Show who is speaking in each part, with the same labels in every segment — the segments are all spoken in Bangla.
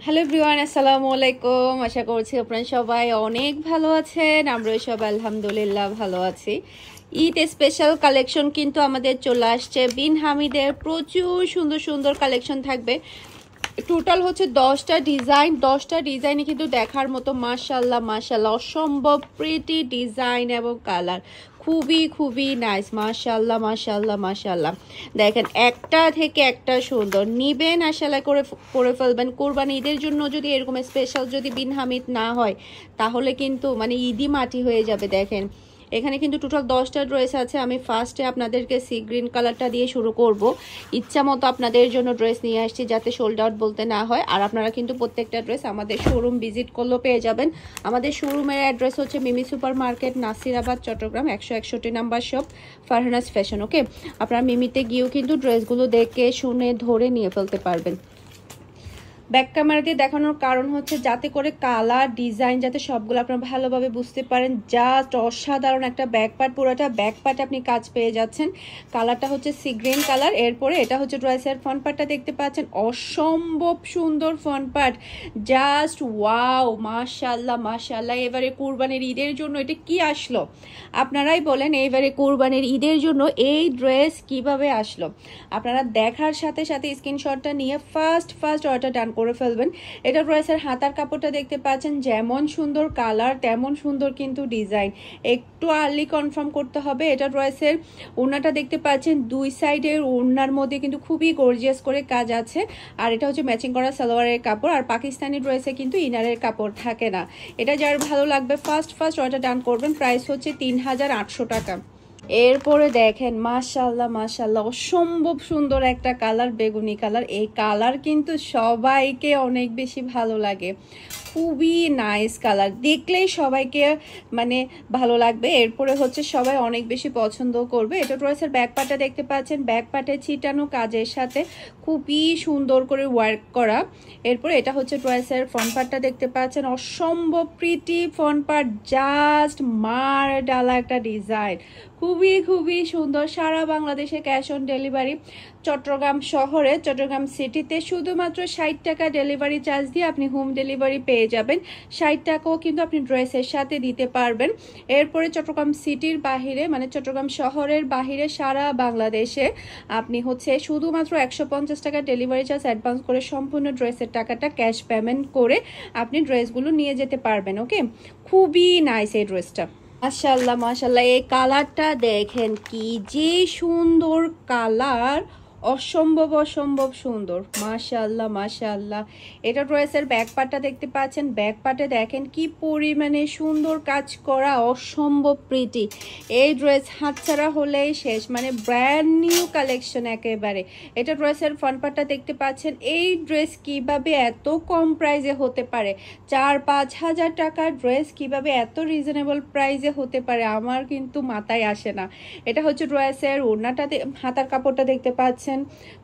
Speaker 1: হ্যালো এভরিওয়ান, আসসালামু আলাইকুম। আশা করছি আপনারা সবাই অনেক ভালো আছেন। আমরা সবাই আলহামদুলিল্লাহ ভালো আছি। ঈদ স্পেশাল কালেকশন কিন্তু আমাদের চলে আসছে। বিন হামিদের প্রচুর সুন্দর সুন্দর কালেকশন থাকবে। টোটাল হচ্ছে 10টা ডিজাইন, 10টা ডিজাইনে কিন্তু দেখার মতো। মাশাল্লাহ মাশাল্লাহ, অসম্ভব প্রিটি ডিজাইন এবং কালার, খুবই খুবই নাইস। মাশাল্লাহ মাশাল্লাহ মাশাল্লাহ, দেখেন একটা থেকে একটা সুন্দর। নিবেন আর সেলাই করে ফেলবেন। কোরবানি ঈদের জন্য যদি এরকম স্পেশাল যদি বিন হামিদ না হয় তাহলে কিন্তু মানে ঈদই মাটি হয়ে যাবে। দেখেন এখানে কিন্তু টোটাল 10টা ড্রেস আছে। আমি ফার্স্টে আপনাদেরকে সি গ্রিন কালারটা দিয়ে শুরু করব। ইচ্ছা মতো আপনাদের জন্য ড্রেস নিয়ে আসছি যাতে সোল্ড আউট বলতে না হয়। আর আপনারা কিন্তু প্রত্যেকটা ড্রেস আমাদের শোরুম ভিজিট করলেও পেয়ে যাবেন। আমাদের শোরুমের অ্যাড্রেস হচ্ছে Mimi super market, Nasirabad, Chattogram, 161 number shop, Farhana's fashion. Okay, আপনারা মিমিতে গিয়েও কিন্তু ড্রেসগুলো দেখে শুনে ধরে নিয়ে ফেলতে পারবেন। ব্যাক ক্যামেরা দিয়ে দেখানোর কারণ হচ্ছে যাতে করে কালার ডিজাইন যাতে সবগুলো আপনারা ভালোভাবে বুঝতে পারেন। জাস্ট অসাধারণ একটা ব্যাক পার্ট, পুরোটা ব্যাক পার্ট আপনি কাজ পেয়ে যাচ্ছেন। কালারটা হচ্ছে সি গ্রিন কালার। এরপরে এটা হচ্ছে ড্রেসের ফ্রন্ট পার্টটা দেখতে পাচ্ছেন, অসম্ভব সুন্দর ফ্রন্ট পার্ট, জাস্ট ওয়াও মাশাল্লাহ মাশাল্লাহ। এবারে কুরবানির ঈদের জন্য এটা কি আসলো আপনারাই বলেন। এবারে কুরবানির ঈদের জন্য এই ড্রেস কিভাবে আসলো আপনারা দেখার সাথে সাথে স্ক্রিনশটটা নিয়ে ফার্স্ট অর্ডার ডান করে ফেলবেন। এটা ড্রেসের হাতার কাপড়টা দেখতে পাচ্ছেন, যেমন সুন্দর কালার তেমন সুন্দর কিন্তু ডিজাইন। একটু আর্লি কনফার্ম করতে হবে। এটা ড্রেসের ওড়নাটা দেখতে পাচ্ছেন, দুই সাইডের ওড়নার মধ্যে কিন্তু খুবই গর্জিয়াস করে কাজ আছে। আর এটা হচ্ছে ম্যাচিং করা সালোয়ারের কাপড়। আর পাকিস্তানি ড্রেসে কিন্তু ইনারের কাপড় থাকে না। এটা যার ভালো লাগবে ফার্স্ট অর্ডার ডান করবেন। প্রাইস হচ্ছে 3800 টাকা। এরপরে দেখেন মাশাল্লাহ মাশাল্লাহ, অসম্ভব সুন্দর একটা কালার, বেগুনি কালার। এই কালার কিন্তু সবাইকে অনেক বেশি ভালো লাগে, খুবই নাইস কালার, দেখলেই সবাইকে মানে ভালো লাগবে। এরপরে হচ্ছে সবাই অনেক বেশি পছন্দ করবে। এটা ড্রেসের ব্যাক পার্টটা দেখতে পাচ্ছেন, ব্যাক পার্টে ছিটানো কাজের সাথে খুবই সুন্দর করে ওয়ার্ক করা। এরপরে এটা হচ্ছে ড্রেসের ফ্রন্ট পার্টটা দেখতে পাচ্ছেন, অসম্ভব প্রিটি ফ্রন্ট পার্ট, জাস্ট মার ডালা একটা ডিজাইন, খুবই খুবই সুন্দর। সারা বাংলাদেশে ক্যাশ অন ডেলিভারি। চট্টগ্রাম শহরে, চট্টগ্রাম সিটিতে শুধুমাত্র 60 টাকা ডেলিভারি চার্জ দিয়ে আপনি হোম ডেলিভারি পেয়ে যাবেন। 60 টাকাও কিন্তু আপনি ড্রেসের সাথে দিতে পারবেন। এরপরে চট্টগ্রাম সিটির বাহিরে মানে চট্টগ্রাম শহরের বাহিরে সারা বাংলাদেশে আপনি হচ্ছে শুধুমাত্র 150 টাকা ডেলিভারি চার্জ অ্যাডভান্স করে সম্পূর্ণ ড্রেসের টাকাটা ক্যাশ পেমেন্ট করে আপনি ড্রেসগুলো নিয়ে যেতে পারবেন। ওকে, খুবই নাইস এই ড্রেসটা। মাশাল্লাহ মাশাল্লাহ, এই কালারটা দেখেন কি যে সুন্দর কালার, অসম্ভব অসম্ভব সুন্দর। মাশাল্লাহ মাশাল্লাহ। এটা ড্রেসের ব্যাক পার্টটা দেখতে পাচ্ছেন, ব্যাক পার্টে দেখেন কি পরিমাণে সুন্দর কাজ করা, অসম্ভব প্রিটি। এই ড্রেস হাতছাড়া হলেই শেষ, মানে ব্র্যান্ড নিউ কালেকশন একেবারে। এটা ড্রেসের ফ্রন্ট পার্টটা দেখতে পাচ্ছেন। এই ড্রেস কিভাবে এত কম প্রাইসে হতে পারে? 4-5 হাজার টাকার ড্রেস কিভাবে এত রিজনেবল প্রাইসে হতে পারে আমার কিন্তু মাথায় আসে না। এটা হচ্ছে ড্রেসের ওড়নাটাতে হাতার কাপড়টা দেখতে পাচ্ছেন,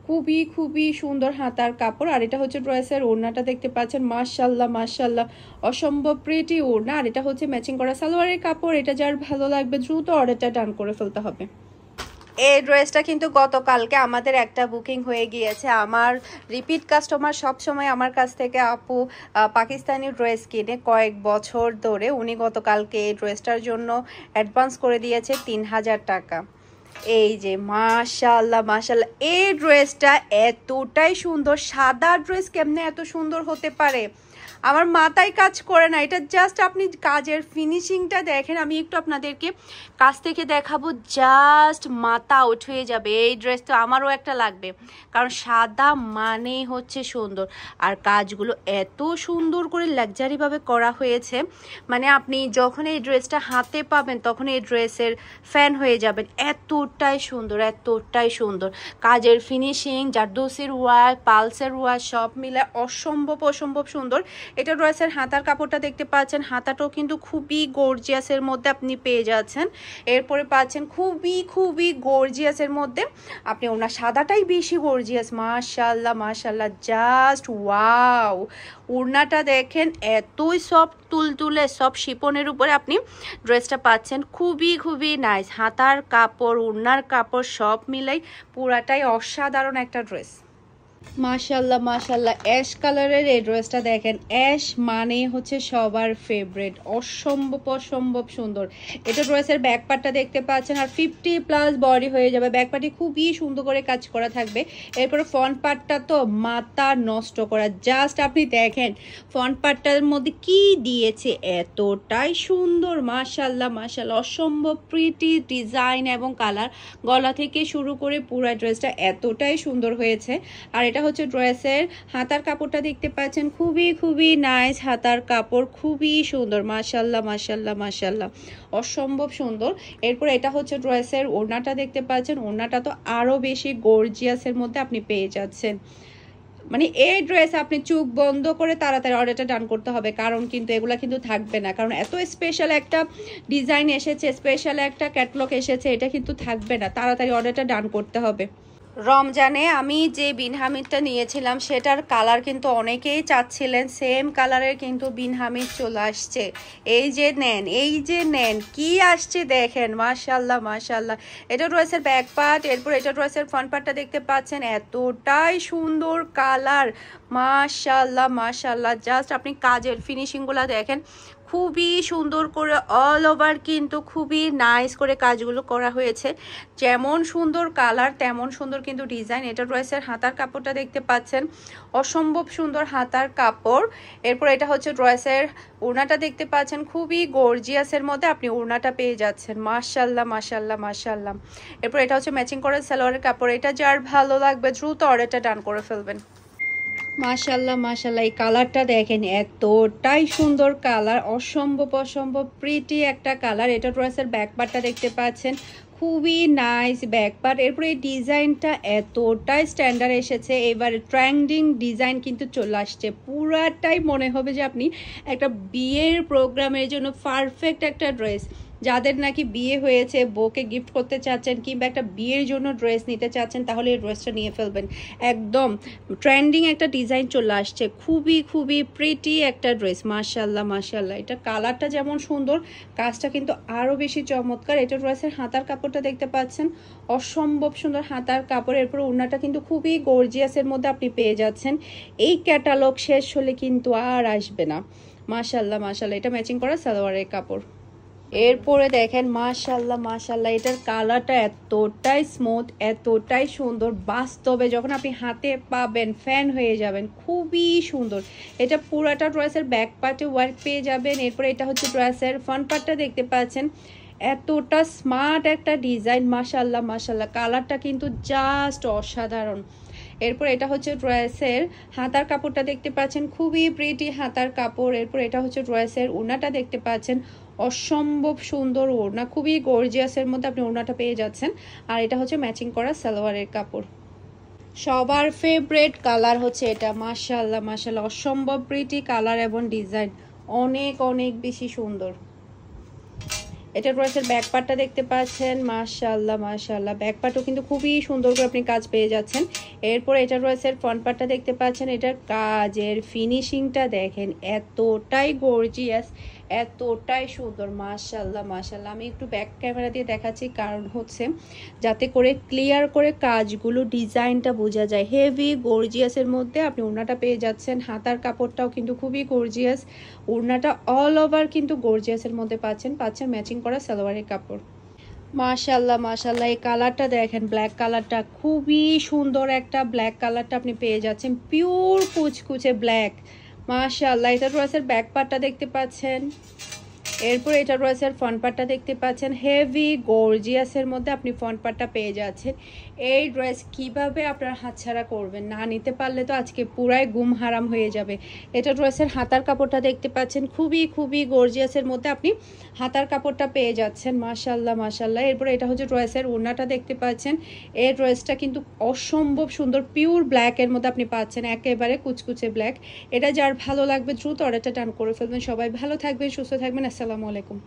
Speaker 1: খুবই খুবই সুন্দর হাতার কাপড়। আর এটা হচ্ছে ড্রেসের ওড়নাটা দেখতে পাচ্ছেন, মাশাল্লাহ মাশাল্লাহ, অসম্ভব প্রিটি ওড়না। আর এটা হচ্ছে ম্যাচিং করা সালোয়ারের কাপড়। এটা যার ভালো লাগবে দ্রুত অর্ডারটা ডান করে ফেলতে হবে। এই ড্রেসটা কিন্তু গতকালকে আমাদের একটা বুকিং হয়ে গিয়েছে। আমার রিপিট কাস্টমার সব সময় আমার কাছ থেকে আপু পাকিস্তানি ড্রেস কিনে কয়েক বছর ধরে। উনি গতকালকে এই ড্রেসটার জন্য অ্যাডভান্স করে দিয়েছে 3000 টাকা। এই যে মাশাল্লাহ মাশাল্লাহ, এই ড্রেসটা এতটাই সুন্দর। সাদা ড্রেস কেমনে এত সুন্দর হতে পারে আমার মাথায় কাজ করে না। এটা জাস্ট আপনি কাজের ফিনিশিংটা দেখেন, আমি একটু আপনাদেরকে কাছ থেকে দেখাবো, জাস্ট মাথা আউট হয়ে যাবে। এই ড্রেস তো আমারও একটা লাগবে, কারণ সাদা মানেই হচ্ছে সুন্দর। আর কাজগুলো এত সুন্দর করে লাক্সারিভাবে করা হয়েছে, মানে আপনি যখন এই ড্রেসটা হাতে পাবেন তখন এই ড্রেসের ফ্যান হয়ে যাবেন। এতটাই সুন্দর এতটাই সুন্দর কাজের ফিনিশিং, জারদোসির ওয়ার, পালসের ওয়ার সব মিলে অসম্ভব অসম্ভব সুন্দর। এটা ড্রেসের হাতার কাপড়টা দেখতে পাচ্ছেন, হাতাটাও কিন্তু খুবই গর্জিয়াসের মধ্যে আপনি পেয়ে যাচ্ছেন। এরপরে পাচ্ছেন খুবই খুবই গর্জিয়াসের মধ্যে আপনি, ওনার সাদাটাই বেশি গর্জিয়াস। মাশাল্লাহ মাশাল্লাহ, জাস্ট ওয়াও। ওড়নাটা দেখেন এতই সফট তুলতুলে, সব শিপনের উপরে আপনি ড্রেসটা পাচ্ছেন, খুবই খুবই নাইস। হাতার কাপড় ওড়নার কাপড় সব মিলাই পুরাটাই অসাধারণ একটা ড্রেস। মাশাল্লাহ মাশাল্লাহ, অ্যাশ কালারের এই ড্রেসটা দেখেন। অ্যাশ মানে হচ্ছে সবার ফেভারিট, অসম্ভব অসম্ভব সুন্দর। এটা ড্রেসের ব্যাক পার্টটা দেখতে পাচ্ছেন, আর 50+ বডি হয়ে যাবে। ব্যাক পার্টে খুবই সুন্দর করে কাজ করা থাকবে। এরপরে ফ্রন্ট পার্টটা তো মাথা নষ্ট করা, জাস্ট আপনি দেখেন ফ্রন্ট পার্টটার মধ্যে কি দিয়েছে, এতটাই সুন্দর। মাশাল্লাহ মাশাল্লাহ, অসম্ভব প্রিটি ডিজাইন এবং কালার। গলা থেকে শুরু করে পুরো ড্রেসটা এতটাই সুন্দর হয়েছে। আর এটা হচ্ছে ড্রেসের হাতার কাপড়টা দেখতে পাচ্ছেন, খুবই খুবই নাইস হাতার কাপড়, খুবই সুন্দর। মাশাল্লাহ মাশাল্লাহ মাশাল্লাহ, অসম্ভব সুন্দর। এরপর এটা হচ্ছে ড্রেসের ওড়নাটা দেখতে পাচ্ছেন, ওড়নাটা তো আরো বেশি গর্জিয়াসের মধ্যে আপনি পেয়ে যাচ্ছেন। মানে এই ড্রেস আপনি চোখ বন্ধ করে তাড়াতাড়ি অর্ডারটা ডান করতে হবে, কারণ কিন্তু এগুলা কিন্তু থাকবে না, কারণ এত স্পেশাল একটা ডিজাইন এসেছে, স্পেশাল একটা ক্যাটালগ এসেছে, এটা কিন্তু থাকবে না। তাড়াতাড়ি অর্ডারটা ডান করতে হবে। রমজানে আমি যে বিনহামিদটা নিয়েছিলাম সেটার কালার কিন্তু অনেকেই চাচ্ছিলেন, সেম কালারের কিন্তু বিনহামিদ চলে আসছে। এই যে নেন, এই যে নেন, কি আসছে দেখেন। মাশাল্লাহ মাশাল্লাহ, এটা ড্রেসের ব্যাক পার্ট। এরপর এটা ড্রেসের ফ্রন্ট পার্টটা দেখতে পাচ্ছেন, এতটাই সুন্দর কালার। মাশাল্লাহ মাশাল্লাহ, জাস্ট আপনি কাজের ফিনিশিংগুলো দেখেন, খুবই সুন্দর করে অল ওভার কিন্তু খুবই নাইস করে কাজগুলো করা হয়েছে। যেমন সুন্দর কালার তেমন সুন্দর কিন্তু ডিজাইন। এটা ড্রেসের হাতার কাপড়টা দেখতে পাচ্ছেন, অসম্ভব সুন্দর হাতার কাপড়। এরপর এটা হচ্ছে ড্রেসের ওড়নাটা দেখতে পাচ্ছেন, খুবই গর্জিয়াসের মধ্যে আপনি ওড়নাটা পেয়ে যাচ্ছেন। মাশাল্লাহ মাশাল্লাহ মাশাল্লাহ। এরপর এটা হচ্ছে ম্যাচিং করে সালোয়ারের কাপড়। এটা যার ভালো লাগবে দ্রুত অর্ডারটা ডান করে ফেলবেন। মাশাল্লাহ মাশাল্লাহ, এই কালারটা দেখেন, এতটাই সুন্দর কালার, অসম্ভব অসম্ভব প্রিটি একটা কালার। এটা ড্রেসের ব্যাক পার্টটা দেখতে পাচ্ছেন, খুবই নাইস ব্যাক পার্ট। এরপরে এই ডিজাইনটা এতটাই স্ট্যান্ডার্ড এসেছে, এবার ট্রেন্ডিং ডিজাইন কিন্তু চলে আসছে। পুরাটাই মনে হবে যে আপনি একটা বিয়ের প্রোগ্রামের জন্য পারফেক্ট একটা ড্রেস। যাদের নাকি বিয়ে হয়েছে, বউকে গিফট করতে চাচ্ছেন, কিংবা একটা বিয়ের জন্য ড্রেস নিতে চাচ্ছেন, তাহলে এই ড্রেসটা নিয়ে ফেলবেন। একদম ট্রেন্ডিং একটা ডিজাইন চলে আসছে, খুবই খুবই প্রিটি একটা ড্রেস। মাশাল্লাহ মাশাল্লাহ, এটা কালারটা যেমন সুন্দর, কাজটা কিন্তু আরও বেশি চমৎকার। এটা ড্রেসের হাতার কাপড়টা দেখতে পাচ্ছেন, অসম্ভব সুন্দর হাতার কাপড়। এরপর ওড়নাটা কিন্তু খুবই গর্জিয়াসের মধ্যে আপনি পেয়ে যাচ্ছেন। এই ক্যাটালগ শেষ হলে কিন্তু আর আসবে না। মাশাল্লাহ মাশাল্লাহ, এটা ম্যাচিং করা সালোয়ারের কাপড়। এরপরে দেখেন মাশাল্লাহ মাশাল্লাহ, এটার কালারটা এতটাই স্মুথ, এতটাই সুন্দর, বাস্তবে যখন আপনি হাতে পাবেন ফ্যান হয়ে যাবেন, খুবই সুন্দর। এটা পুরাটা ড্রেসের ব্যাক পার্টে ওয়ার্ক পেয়ে যাবেন। এরপরে এটা হচ্ছে ড্রেসের ফ্রন্ট পার্টটা দেখতে পাচ্ছেন, এতটা স্মার্ট একটা ডিজাইন। মাশাল্লাহ মাশাল্লাহ, কালারটা কিন্তু জাস্ট অসাধারণ। এরপর এটা হচ্ছে ড্রেসের হাতার কাপড়টা দেখতে পাচ্ছেন, খুবই প্রিটি হাতার কাপড়। এরপর এটা হচ্ছে ড্রেসের ওড়নাটা দেখতে পাচ্ছেন, অসম্ভব সুন্দর ওড়না, খুবই গর্জিয়াসের মধ্যে আপনি ওড়নাটা পেয়ে যাচ্ছেন। আর এটা হচ্ছে ম্যাচিং করা সালোয়ারের কাপড়। সবার ফেভারিট কালার হচ্ছে এটা। মাশাল্লাহ মাশাল্লাহ, অসম্ভব প্রিটি কালার এবং ডিজাইন, অনেক অনেক বেশি সুন্দর। এটা ড্রেসের ব্যাক পার্টটা দেখতে পাচ্ছেন, মাশাআল্লাহ মাশাআল্লাহ, ব্যাক পার্টও কিন্তু খুবই সুন্দর করে আপনি কাজ পেয়ে যাচ্ছেন। এরপর এটা ড্রেসের ফ্রন্ট পার্টটা দেখতে পাচ্ছেন, এটার কাজের ফিনিশিংটা দেখেন, এতটাই গর্জিয়াস, এতটাই সুন্দর। মাশাআল্লাহ মাশাআল্লাহ, আমি একটু ব্যাক ক্যামেরা দিয়ে দেখাচ্ছি, কারণ হচ্ছে যাতে করে ক্লিয়ার করে কাজগুলো ডিজাইনটা বোঝা যায়। হেভি গর্জিয়াসের মধ্যে আপনি ওড়নাটা পেয়ে যাচ্ছেন। হাতার কাপড়টাও কিন্তু খুবই গর্জিয়াস, ওড়নাটা অল ওভার কিন্তু গর্জিয়াসের মধ্যে পাচ্ছেন ম্যাচিং করা সালোয়ারের কাপড়। মাশাআল্লাহ মাশাআল্লাহ, এই কালারটা দেখেন, ব্ল্যাক কালারটা খুবই সুন্দর একটা ব্ল্যাক কালারটা আপনি পেয়ে যাচ্ছেন, পিওর কুচকুচে ব্ল্যাক। মাশাআল্লাহ, এটা ড্রেসের ব্যাক পার্টটা দেখতে পাচ্ছেন। এরপর এটা ড্রেসের ফ্রন্ট পার্টটা দেখতে পাচ্ছেন, হেভি গর্জিয়াসের মধ্যে আপনি ফ্রন্ট পার্টটা পেয়ে যাচ্ছেন। এই ড্রেস কিভাবে আপনার হাতছাড়া করবেন, না নিতে পারলে তো আজকে পুরাই গুম হারাম হয়ে যাবে। এটা ড্রেসের হাতার কাপড়টা দেখতে পাচ্ছেন, খুবই খুবই গর্জিয়াসের মধ্যে আপনি হাতার কাপড়টা পেয়ে যাচ্ছেন। মাশাআল্লাহ মাশাআল্লাহ। এরপর এটা হচ্ছে ড্রেসের ওড়নাটা দেখতে পাচ্ছেন, এই ড্রেসটা কিন্তু অসম্ভব সুন্দর, পিওর ব্ল্যাকের মধ্যে আপনি পাচ্ছেন, একেবারে কুচকুচে ব্ল্যাক। এটা যার ভালো লাগবে দ্রুত অর্ডারটা ডান করে ফেলবেন। সবাই ভালো থাকবেন, সুস্থ থাকবেন। আসসালামু আলাইকুম।